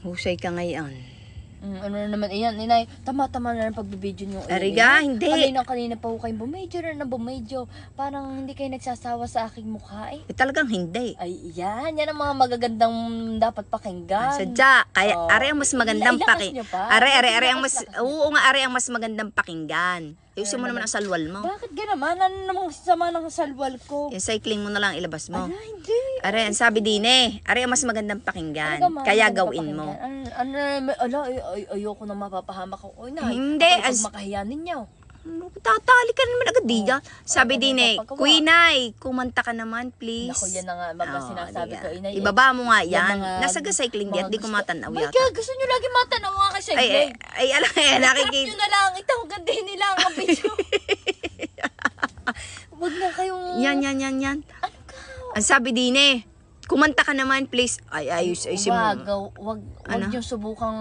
Husay ka ngayon. Ano na naman, iyan, inay, tama-tama na ng pagbibidyo nyo. Ariga, hindi. Kanina pa ho kayong bumidyo. Parang hindi kayo nagsasawa sa aking mukha eh. Talagang hindi. Ay, yan ang mga magagandang dapat pakinggan. Sadya, kaya are ang mas magandang ilakas nyo pa. Are ang mas, oo nga, are ang mas magandang pakinggan. Ayusin mo naman ang salwal mo. Bakit ganaman? Ano namang sama ng salwal ko? Yung cycling mo na lang ilabas mo. Ala, hindi. Are, ang sabi din are ang mas magandang pakinggan. Kaya gawin mo. Ayoko na mapapahamak ako. Hindi. Pag makahiya ninyo. Tatali ka naman agad diya. Sabi din Kuinay, kumanta ka naman please. Naku, yan na nga sinasabi ko. Inay, ibaba mo nga yan. Nasa cycling di at di ko matanaw yata. Kaya gusto nyo lagi matanaw nga kay cycling. Ay, alam nga, nakikita. Nyo na lang, ito, gandihin nila ang video. Huwag na kayong... Yan. Ano ka? Ang sabi din kumanta ka naman please. Ay, ayusin mo. Wag nyo subukang,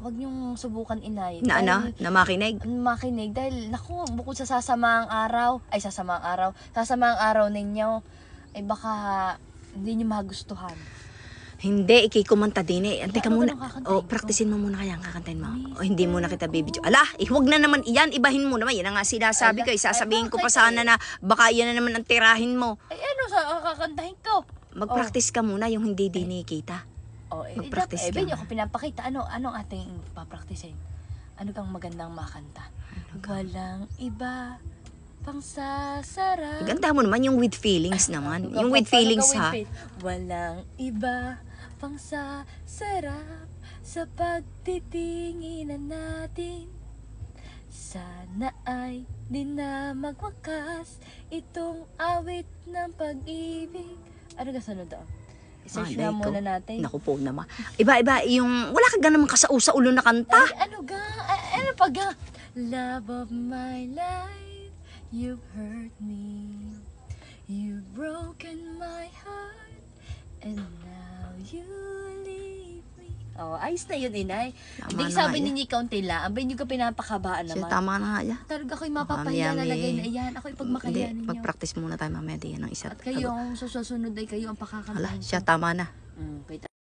wag niyong subukan inay. Na makinig? Makinig. Dahil, naku, bukod sa sasamaang araw ninyo, ay baka hindi niyo magustuhan. Hindi, ikikumanta din Antay ka muna. Praktisin mo muna kaya ang kakantayin mo. Hindi mo na kita bibidyo. Ala, huwag na naman iyan. Ibahin mo naman. Yan ang nga sinasabi ko. Sasabihin ko pa sana na baka yan na naman ang tirahin mo. Ay, ano sa kakantahin ko? Mag-practice ka muna yung hindi kita. Mag-practice ka. Ako pinapakita. Anong ating papraktisin? Ano kang magandang makanta? Walang iba pang sasarap. Ganda mo naman yung with feelings naman. Yung with feelings ha. Walang iba pang sasarap sa pagtitinginan natin. Sana ay di na magwakas itong awit ng pag-ibig. Ano ka sunod daw? I-search na muna natin. Naku po naman. Iba, yung wala ka naman kasao sa ulo na kanta. Ay, ano pa ga? Love of my life, you've hurt me. You've broken my heart, and now you leave me. Ayos na yun, inay. Hindi sabi ninyo kaunti lang. Abay nyo ka pinapakabaan naman. Tama na nga yan. Talaga ako'y mapapahiya na lagay na iyan. Ako'y pagmakahiya ninyo. Pag-practice muna tayo mamaya diyan ng isa. At kayo ang susunod ay kayo ang pakakanta. Hala, siya tama na.